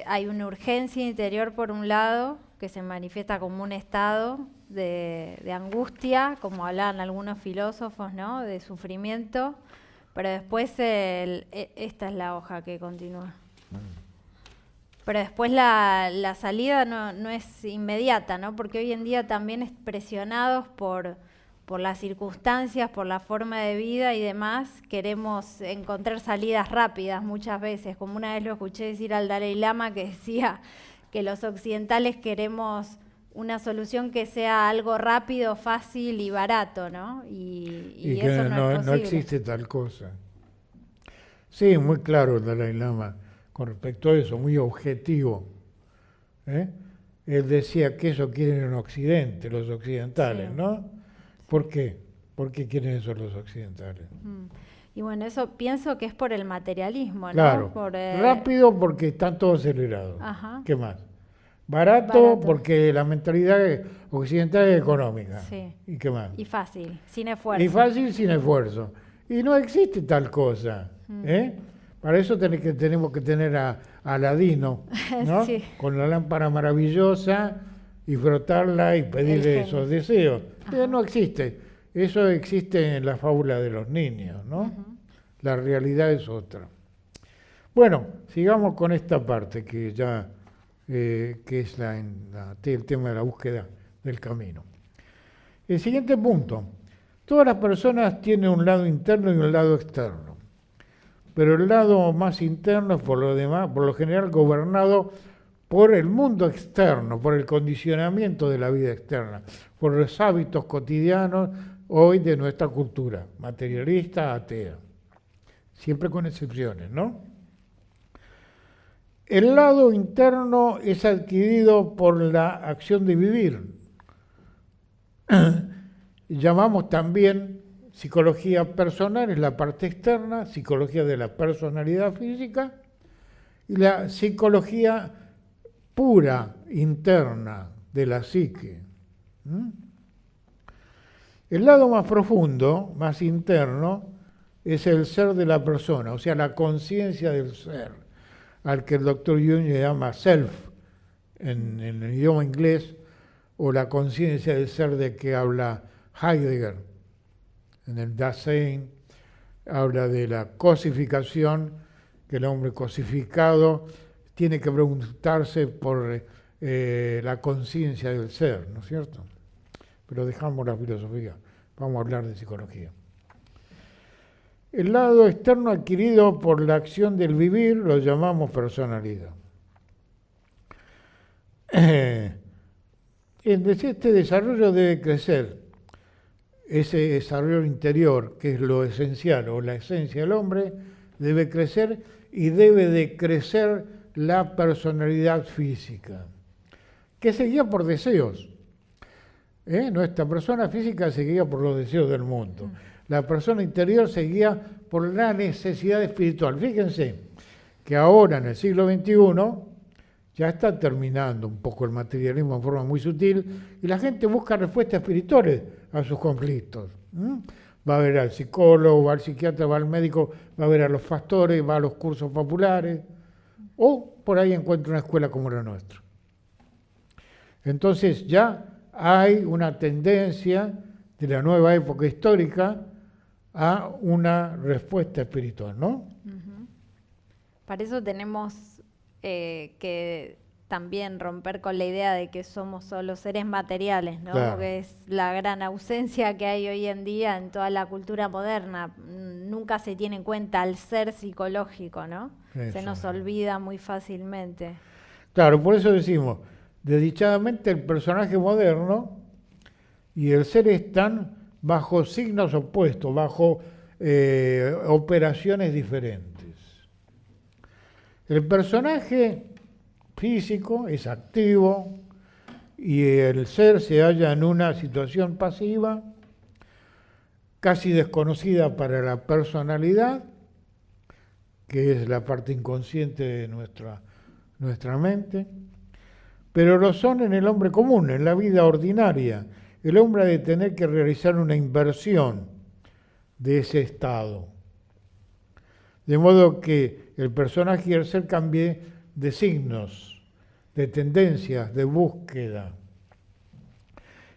Hay una urgencia interior por un lado, que se manifiesta como un estado de angustia, como hablaban algunos filósofos, ¿no? De sufrimiento, pero después esta es la hoja que continúa. Pero después la salida no es inmediata, ¿no? Porque hoy en día también es presionados por las circunstancias, por la forma de vida y demás, queremos encontrar salidas rápidas muchas veces. Como una vez lo escuché decir al Dalai Lama, que decía que los occidentales queremos una solución que sea algo rápido, fácil y barato, ¿no? Y eso no es posible.
No existe tal cosa. Sí, muy claro el Dalai Lama con respecto a eso, muy objetivo. Él decía que eso quieren en Occidente, los occidentales, sí. ¿No? ¿Por qué? ¿Por qué quieren eso los occidentales?
Y bueno, eso pienso que es por el materialismo, ¿no?
Claro, rápido porque están todos acelerados. Ajá. ¿Qué más? Barato porque la mentalidad occidental es económica. Sí. ¿Y qué más?
Y fácil, sin esfuerzo.
Y fácil, sin esfuerzo. Y no existe tal cosa. Para eso tenemos que tener a Aladino, ¿no? Sí. Con la lámpara maravillosa y frotarla y pedirle esos deseos. Pero no existe. Eso existe en la fábula de los niños, ¿no? La realidad es otra. Bueno, sigamos con esta parte que ya que es el tema de la búsqueda del camino. El siguiente punto. Todas las personas tienen un lado interno y un lado externo. Pero el lado más interno es por lo general gobernado por el mundo externo, por el condicionamiento de la vida externa, por los hábitos cotidianos hoy de nuestra cultura, materialista, atea, siempre con excepciones, ¿no? El lado interno es adquirido por la acción de vivir. Llamamos también psicología personal, es la parte externa, psicología de la personalidad física, y la psicología pura, interna, de la psique. El lado más profundo, más interno, es el ser de la persona, o sea, la conciencia del ser, al que el doctor Jung le llama self, en el idioma inglés, o la conciencia del ser de que habla Heidegger. En el Dasein habla de la cosificación, que el hombre cosificado tiene que preguntarse por la conciencia del ser, ¿no es cierto? Pero dejamos la filosofía, vamos a hablar de psicología. El lado externo adquirido por la acción del vivir lo llamamos personalidad. Este desarrollo debe crecer, ese desarrollo interior, que es lo esencial o la esencia del hombre, debe crecer y debe de crecer la personalidad física, que se guía por deseos. Nuestra persona física se guía por los deseos del mundo. La persona interior se guía por la necesidad espiritual. Fíjense que ahora, en el siglo XXI, ya está terminando un poco el materialismo en forma muy sutil y la gente busca respuestas espirituales a sus conflictos. Va a ver al psicólogo, va al psiquiatra, va al médico, va a ver a los pastores, va a los cursos populares o por ahí encuentra una escuela como la nuestra. Entonces ya hay una tendencia de la nueva época histórica a una respuesta espiritual, ¿no?
Para eso tenemos que también romper con la idea de que somos solo seres materiales, ¿no? Claro. Porque es la gran ausencia que hay hoy en día en toda la cultura moderna. Nunca se tiene en cuenta el ser psicológico, ¿no? Eso. Se nos olvida muy fácilmente.
Claro, por eso decimos, desdichadamente el personaje moderno y el ser están bajo signos opuestos, bajo operaciones diferentes. El personaje físico es activo y el ser se halla en una situación pasiva, casi desconocida para la personalidad, que es la parte inconsciente de nuestra mente, pero lo son en el hombre común, en la vida ordinaria. El hombre ha de tener que realizar una inversión de ese estado. De modo que el personaje y el ser cambie de signos, de tendencias, de búsqueda.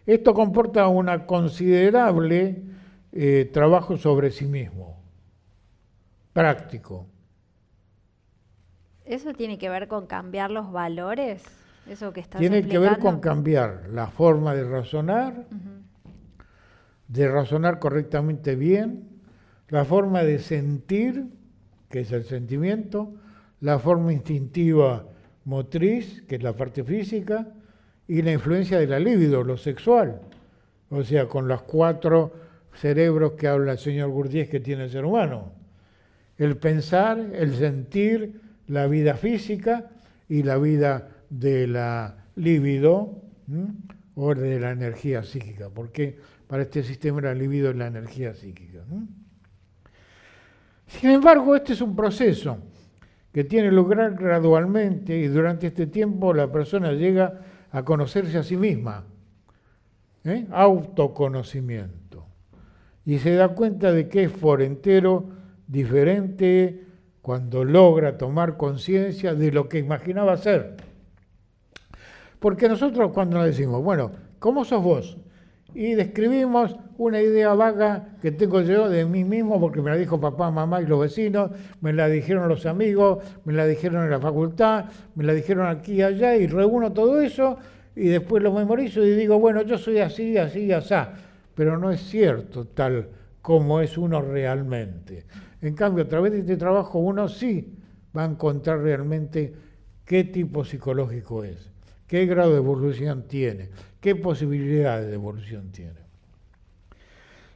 Esto comporta una considerable trabajo sobre sí mismo, práctico.
¿Eso tiene que ver con cambiar los valores? ¿Eso que estás
Tiene
explicando?
que ver con cambiar la forma de razonar correctamente bien, la forma de sentir, que es el sentimiento, la forma instintiva motriz, que es la parte física, y la influencia de la libido, lo sexual. O sea, con los 4 cerebros que habla el señor Gurdjieff que tiene el ser humano. El pensar, el sentir, la vida física y la vida de la libido, o de la energía psíquica, porque para este sistema la libido es la energía psíquica. Sin embargo, este es un proceso que tiene lugar gradualmente y durante este tiempo la persona llega a conocerse a sí misma, autoconocimiento, y se da cuenta de que es por entero diferente cuando logra tomar conciencia de lo que imaginaba ser. Porque nosotros cuando nos decimos, bueno, ¿cómo sos vos? Y describimos una idea vaga que tengo yo de mí mismo, porque me la dijo papá, mamá y los vecinos, me la dijeron los amigos, me la dijeron en la facultad, me la dijeron aquí y allá, y reúno todo eso, y después lo memorizo y digo, bueno, yo soy así, así, asá. Pero no es cierto tal como es uno realmente. En cambio, a través de este trabajo uno sí va a encontrar realmente qué tipo psicológico es, qué grado de evolución tiene, qué posibilidades de evolución tiene.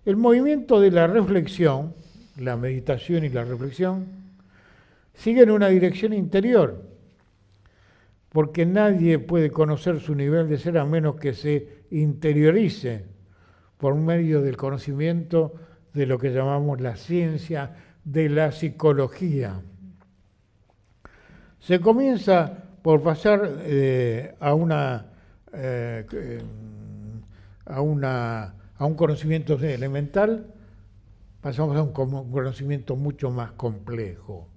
El movimiento de la reflexión, la meditación y la reflexión, siguen una dirección interior, porque nadie puede conocer su nivel de ser a menos que se interiorice por medio del conocimiento de lo que llamamos la ciencia de la psicología. Se comienza por pasar a un conocimiento elemental, pasamos a un conocimiento mucho más complejo,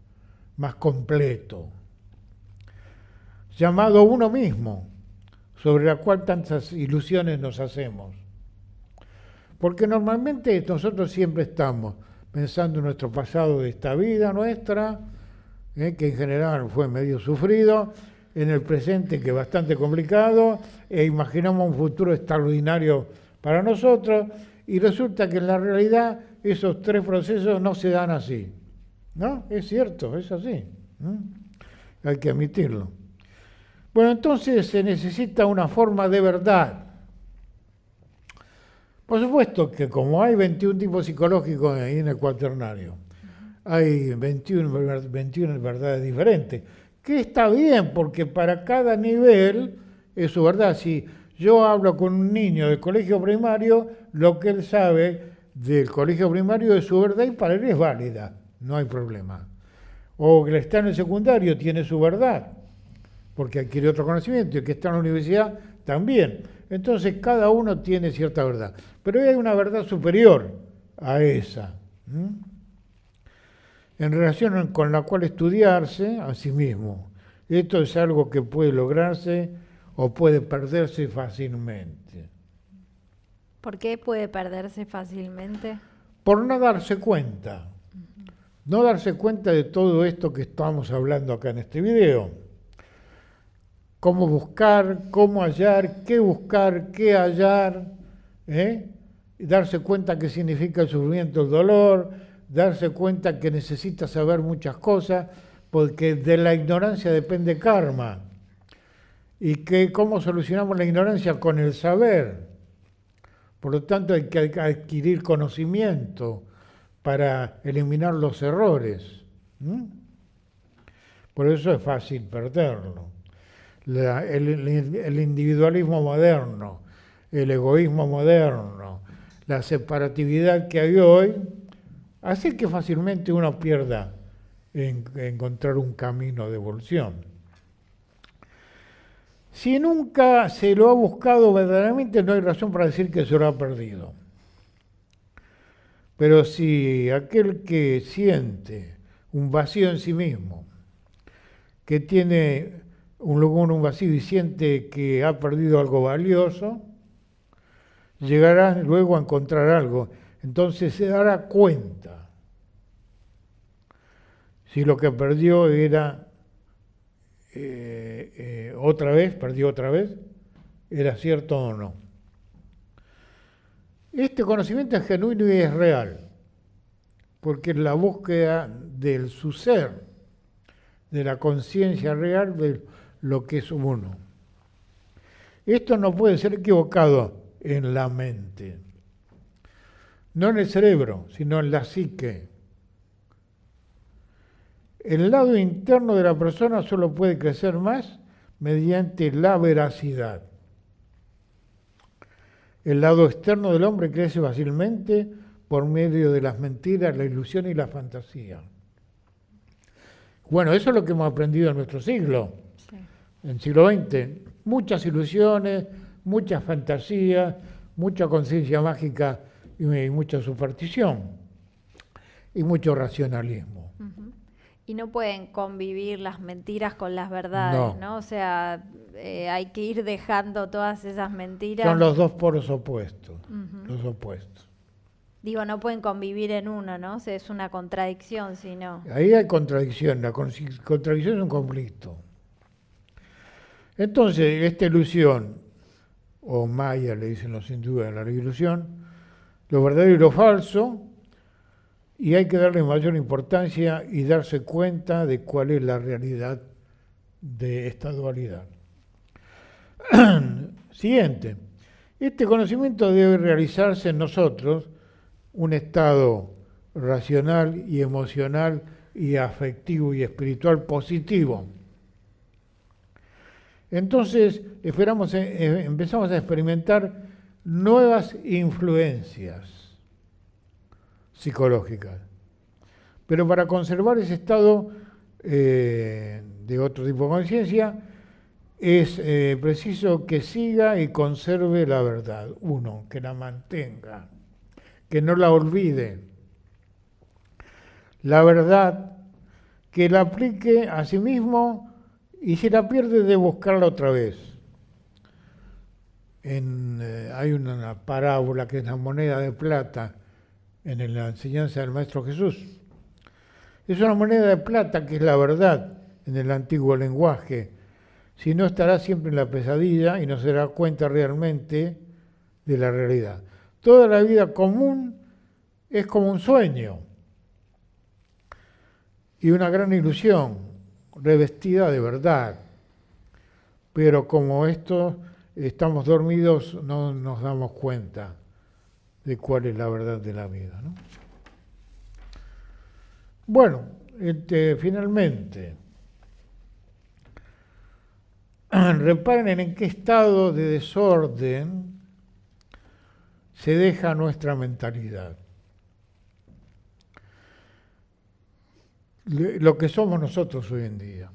más completo, llamado uno mismo, sobre la cual tantas ilusiones nos hacemos. Porque normalmente nosotros siempre estamos pensando en nuestro pasado de esta vida nuestra, que en general fue medio sufrido, en el presente que es bastante complicado, e imaginamos un futuro extraordinario para nosotros, y resulta que en la realidad esos 3 procesos no se dan así. ¿No? Es cierto, es así. Hay que admitirlo. Bueno, entonces se necesita una forma de verdad. Por supuesto que como hay 21 tipos psicológicos ahí en el cuaternario, hay 21 verdades diferentes, que está bien, porque para cada nivel es su verdad. Si yo hablo con un niño del colegio primario, lo que él sabe del colegio primario es su verdad y para él es válida, no hay problema. O que está en el secundario tiene su verdad, porque adquiere otro conocimiento, y el que está en la universidad también. Entonces cada uno tiene cierta verdad, pero hay una verdad superior a esa, en relación con la cual estudiarse a sí mismo. Esto es algo que puede lograrse o puede perderse fácilmente.
¿Por qué puede perderse fácilmente?
Por no darse cuenta. No darse cuenta de todo esto que estamos hablando acá en este video. Cómo buscar, cómo hallar, qué hallar, y darse cuenta qué significa el sufrimiento, el dolor, darse cuenta que necesita saber muchas cosas, porque de la ignorancia depende karma. Y que cómo solucionamos la ignorancia con el saber. Por lo tanto, hay que adquirir conocimiento para eliminar los errores. Por eso es fácil perderlo. El individualismo moderno, el egoísmo moderno, la separatividad que hay hoy, hace que fácilmente uno pierda en encontrar un camino de evolución. Si nunca se lo ha buscado verdaderamente, no hay razón para decir que se lo ha perdido. Pero si aquel que siente un vacío en sí mismo, que tiene un vacío y siente que ha perdido algo valioso, llegará luego a encontrar algo. Entonces se dará cuenta si lo que perdió era perdió otra vez, era cierto o no. Este conocimiento es genuino y es real, porque es la búsqueda del su ser, de la conciencia real de lo que es uno. Esto no puede ser equivocado en la mente, no en el cerebro, sino en la psique. El lado interno de la persona solo puede crecer más mediante la veracidad. El lado externo del hombre crece fácilmente por medio de las mentiras, la ilusión y la fantasía. Bueno, eso es lo que hemos aprendido en nuestro siglo, sí. En el siglo XX. Muchas ilusiones, muchas fantasías, mucha conciencia mágica y mucha superstición y mucho racionalismo.
Uh-huh. Y no pueden convivir las mentiras con las verdades, ¿no? O sea, hay que ir dejando todas esas mentiras.
Son los dos polos opuestos, los opuestos.
Digo, no pueden convivir en uno, ¿no? O sea, es una contradicción, si no.
Ahí hay contradicción, la contradicción es un conflicto. Entonces, esta ilusión, o Maya le dicen los hindúes a la ilusión, lo verdadero y lo falso, y hay que darle mayor importancia y darse cuenta de cuál es la realidad de esta dualidad. Siguiente. Este conocimiento debe realizarse en nosotros un estado racional y emocional y afectivo y espiritual positivo. Entonces empezamos a experimentar nuevas influencias psicológicas. Pero para conservar ese estado de otro tipo de conciencia, es preciso que siga y conserve la verdad. Uno, que la mantenga, que no la olvide. La verdad, que la aplique a sí mismo y si la pierde de buscarla otra vez. Hay una parábola que es la moneda de plata en la enseñanza del Maestro Jesús. Es una moneda de plata que es la verdad en el antiguo lenguaje. Si no, estará siempre en la pesadilla y no se dará cuenta realmente de la realidad. Toda la vida común es como un sueño y una gran ilusión revestida de verdad. Pero como estamos dormidos, no nos damos cuenta de cuál es la verdad de la vida, ¿no? Bueno, finalmente, reparen en qué estado de desorden se deja nuestra mentalidad. Lo que somos nosotros hoy en día.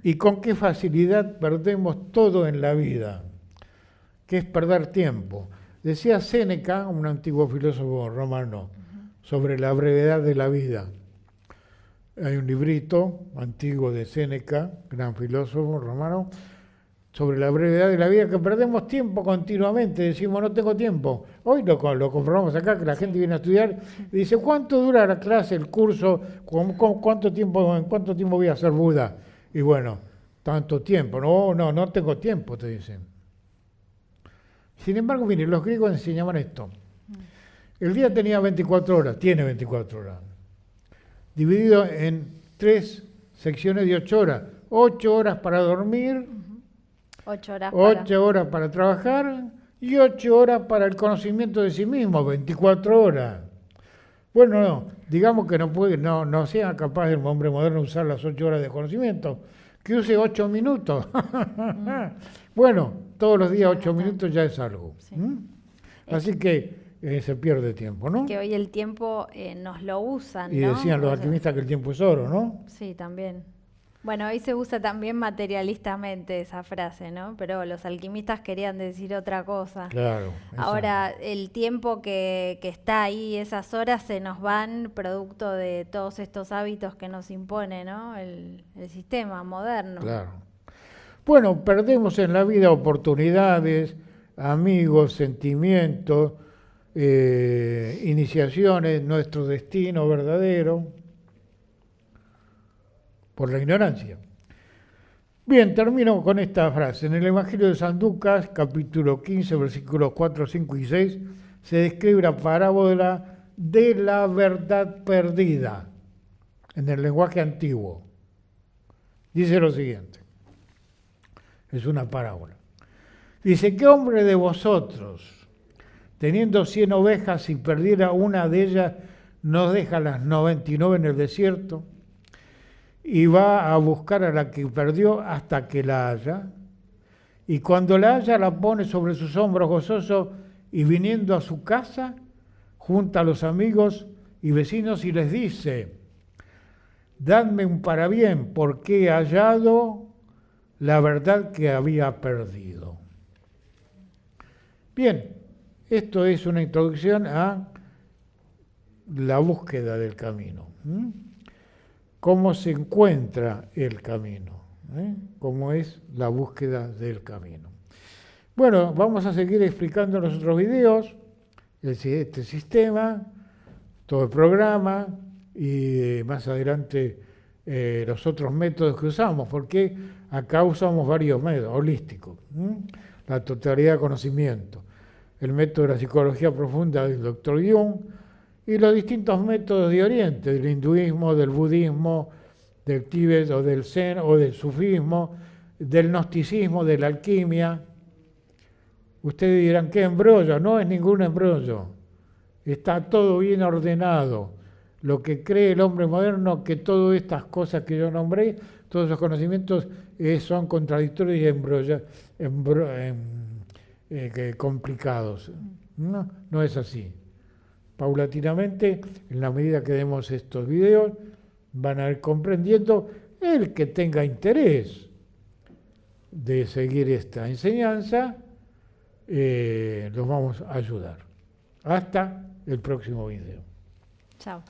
Y con qué facilidad perdemos todo en la vida, que es perder tiempo. Decía Séneca, un antiguo filósofo romano, sobre la brevedad de la vida. Hay un librito antiguo de Séneca, gran filósofo romano, sobre la brevedad de la vida, que perdemos tiempo continuamente, decimos no tengo tiempo. Hoy lo comprobamos acá, que la gente viene a estudiar y dice, ¿cuánto dura la clase, el curso? ¿En cuánto tiempo voy a ser Buda? Y bueno, tanto tiempo. No tengo tiempo, te dicen. Sin embargo, miren, los griegos enseñaban esto. El día tenía 24 horas, tiene 24 horas, dividido en 3 secciones de 8 horas. 8 horas para dormir, 8 horas para trabajar y 8 horas para el conocimiento de sí mismo, 24 horas. Bueno, no, digamos que no sea capaz el hombre moderno de usar las 8 horas de conocimiento, que use 8 minutos. Bueno, todos los días 8 minutos ya es algo. Sí. Así que se pierde tiempo, ¿no?
Que hoy el tiempo nos lo usan,
¿no? Y decían los alquimistas que el tiempo es oro, ¿no?
Sí, también. Bueno, hoy se usa también materialistamente esa frase, ¿no? Pero los alquimistas querían decir otra cosa.
Claro.
Ahora, el tiempo que está ahí, esas horas se nos van producto de todos estos hábitos que nos impone, ¿no? El sistema moderno.
Claro. Bueno, perdemos en la vida oportunidades, amigos, sentimientos, iniciaciones, nuestro destino verdadero, por la ignorancia. Bien, termino con esta frase. En el Evangelio de San Lucas, capítulo 15, versículos 4, 5 y 6, se describe la parábola de la verdad perdida, en el lenguaje antiguo. Dice lo siguiente, es una parábola. Dice, ¿qué hombre de vosotros, teniendo 100 ovejas, si perdiera una de ellas, no deja las 99 en el desierto? Y va a buscar a la que perdió hasta que la haya. Y cuando la haya, la pone sobre sus hombros gozoso, y viniendo a su casa, junta a los amigos y vecinos y les dice, dadme un parabién, porque he hallado la verdad que había perdido. Bien, esto es una introducción a la búsqueda del camino. ¿Cómo se encuentra el camino? ¿Cómo es la búsqueda del camino? Bueno, vamos a seguir explicando en los otros videos este sistema, todo el programa y más adelante los otros métodos que usamos, porque acá usamos varios métodos holísticos. La totalidad de conocimiento, el método de la psicología profunda del Dr. Jung, y los distintos métodos de Oriente, del hinduismo, del budismo, del Tíbet o del Zen o del sufismo, del gnosticismo, de la alquimia. Ustedes dirán, ¿qué embrollo? No es ningún embrollo. Está todo bien ordenado. Lo que cree el hombre moderno, que todas estas cosas que yo nombré, todos esos conocimientos son contradictorios y complicados. No es así. Paulatinamente, en la medida que demos estos videos, van a ir comprendiendo el que tenga interés de seguir esta enseñanza, los vamos a ayudar. Hasta el próximo video.
Chao.